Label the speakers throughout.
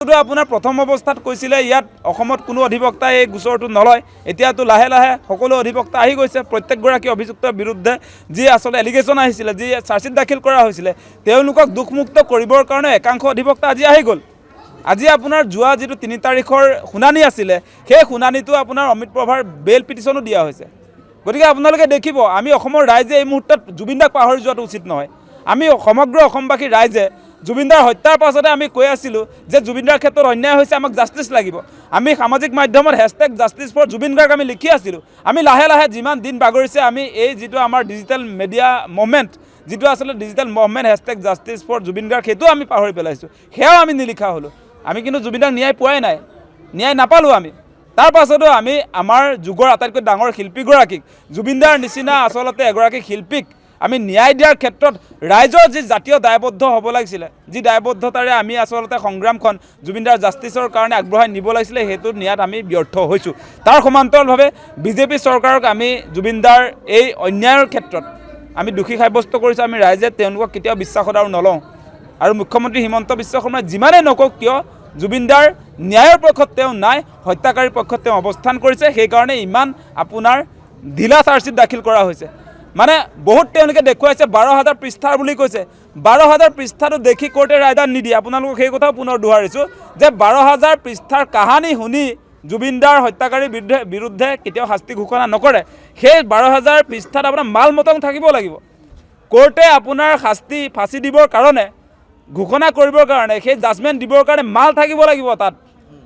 Speaker 1: আপোনাৰ প্ৰথম অৱস্থাত কৈছিলে ইয়াত অসমত কোনো অধিবক্তাই এই গোচৰটো নলয়। এতিয়াতো লাহে লাহে সকলো অধিবক্তা আহি গৈছে। প্ৰত্যেকগৰাকী অভিযুক্তৰ বিৰুদ্ধে যি আচলতে এলিগেশ্যন আহিছিলে, যি চাৰ্জশ্বিট দাখিল কৰা হৈছিলে, তেওঁলোকক দোষমুক্ত কৰিবৰ কাৰণে একাংশ অধিবক্তা আজি আহি গ'ল। আজি আপোনাৰ যোৱা যিটো 3 তাৰিখৰ শুনানি আছিলে, সেই শুনানিটো আপোনাৰ অমিত প্ৰভাৰ বেল পিটিশ্যনো দিয়া হৈছে। গতিকে আপোনালোকে দেখিব, আমি অসমৰ ৰাইজে এই মুহূৰ্তত জুবিন দাক পাহৰি যোৱাটো উচিত নহয়। আমি সমগ্ৰ অসমবাসী ৰাইজে জুবিন দাৰ হত্যাৰ পাছতে আমি কৈ আছিলোঁ যে জুবিন দাৰ ক্ষেত্ৰত অন্যায় হৈছে, আমাক জাষ্টিছ লাগিব। আমি সামাজিক মাধ্যমত #জাষ্টিছ ফৰ জুবিন গাৰ্গ আমি লিখি আছিলোঁ। আমি লাহে লাহে যিমান দিন বাগৰিছে, আমি এই যিটো আমাৰ ডিজিটেল মিডিয়া মুভমেণ্ট, যিটো আচলতে digital movement #justice for Zubeen Garg, সেইটোও আমি পাহৰি পেলাইছোঁ। সেয়াও আমি নিলিখা হ'লোঁ। আমি কিন্তু জুবিন দাক ন্যায় পোৱাই নাই, ন্যায় নাপালোঁ আমি। তাৰ পাছতো আমি আমাৰ যুগৰ আটাইতকৈ ডাঙৰ শিল্পীগৰাকীক, জুবিন দাৰ নিচিনা আচলতে এগৰাকী শিল্পীক আমি ন্যায় দিয়াৰ ক্ষেত্ৰত ৰাইজৰ যি জাতীয় দায়বদ্ধ হ'ব লাগিছিলে, যি দায়বদ্ধতাৰে আমি আচলতে সংগ্ৰামখন জুবিন দাৰ জাষ্টিছৰ কাৰণে আগবঢ়াই নিব লাগিছিলে, সেইটো নিয়াত আমি ব্যৰ্থ হৈছোঁ। তাৰ সমান্তৰালভাৱে বিজেপি চৰকাৰক আমি জুবিন দাৰ এই অন্যায়ৰ ক্ষেত্ৰত আমি দোষী সাব্যস্ত কৰিছোঁ। আমি ৰাইজে তেওঁলোকক কেতিয়াও বিশ্বাসত আৰু নলওঁ। আৰু মুখ্যমন্ত্ৰী হিমন্ত বিশ্ব শৰ্মাই যিমানেই নকওক কিয়, জুবিন দাৰ ন্যায়ৰ পক্ষত তেওঁ নাই, হত্যাকাৰীৰ পক্ষত তেওঁ অৱস্থান কৰিছে। সেইকাৰণে ইমান আপোনাৰ ঢিলা চাৰ্জশ্বিট দাখিল কৰা হৈছে। মানে বহুত তেওঁলোকে দেখুৱাইছে 12,000 পৃষ্ঠাৰ বুলি কৈছে। 12,000 পৃষ্ঠাটো দেখি কোৰ্টে ৰায়দান নিদিয়ে। আপোনালোকক সেই কথাও পুনৰ দোহাৰিছোঁ যে 12,000 পৃষ্ঠাৰ কাহানী শুনি জুবিন দাৰ হত্যাকাৰীৰ বিৰুদ্ধে কেতিয়াও শাস্তি ঘোষণা নকৰে। সেই 12,000 পৃষ্ঠাত আপোনাৰ মাল মতং থাকিব লাগিব। কোৰ্টে আপোনাৰ ফাঁচি দিবৰ কাৰণে, ঘোষণা কৰিবৰ কাৰণে, সেই জাজমেণ্ট দিবৰ কাৰণে মাল থাকিব লাগিব তাত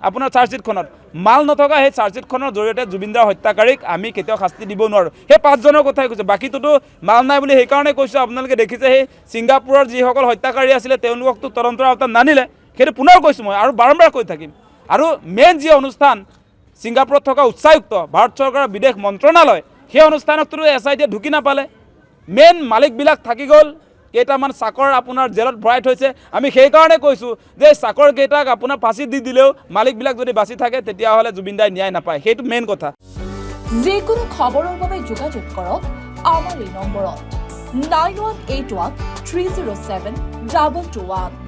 Speaker 1: আপোনাৰ চাৰ্জশ্বিটখনত। মাল নথকা সেই চাৰ্জশ্বিটখনৰ জৰিয়তে জুবিন দাৰ হত্যাকাৰীক আমি কেতিয়াও শাস্তি দিব নোৱাৰোঁ। সেই 5জনৰ কথাই কৈছোঁ, বাকীটোতো মাল নাই বুলি সেইকাৰণে কৈছোঁ। আপোনালোকে দেখিছে সেই ছিংগাপুৰৰ যিসকল হত্যাকাৰী আছিলে, তেওঁলোককতো তদন্তৰ আওতাত নানিলে। সেইটো পুনৰ কৈছোঁ মই আৰু বাৰম্বাৰ কৈ থাকিম। আৰু মেইন যি অনুষ্ঠান ছিংগাপুৰত থকা উচ্চায়ুক্ত, ভাৰত চৰকাৰৰ বিদেশ মন্ত্ৰণালয়, সেই অনুষ্ঠানততো SIT ঢুকি নাপালে। মেইন মালিকবিলাক থাকি গ'ল, কেইটামান চাকৰ আপোনাৰ জেলত ভৰাই থৈছে। আমি সেইকাৰণে কৈছোঁ যে চাকৰকেইটাক আপোনাৰ ফাঁচি দি দিলেও মালিকবিলাক যদি বাচি থাকে, তেতিয়াহ'লে জুবিন দাই ন্যায় নাপায়। সেইটো মেইন কথা।
Speaker 2: যিকোনো খবৰৰ বাবে যোগাযোগ কৰক আমাৰ এই নম্বৰত 9181 307 221।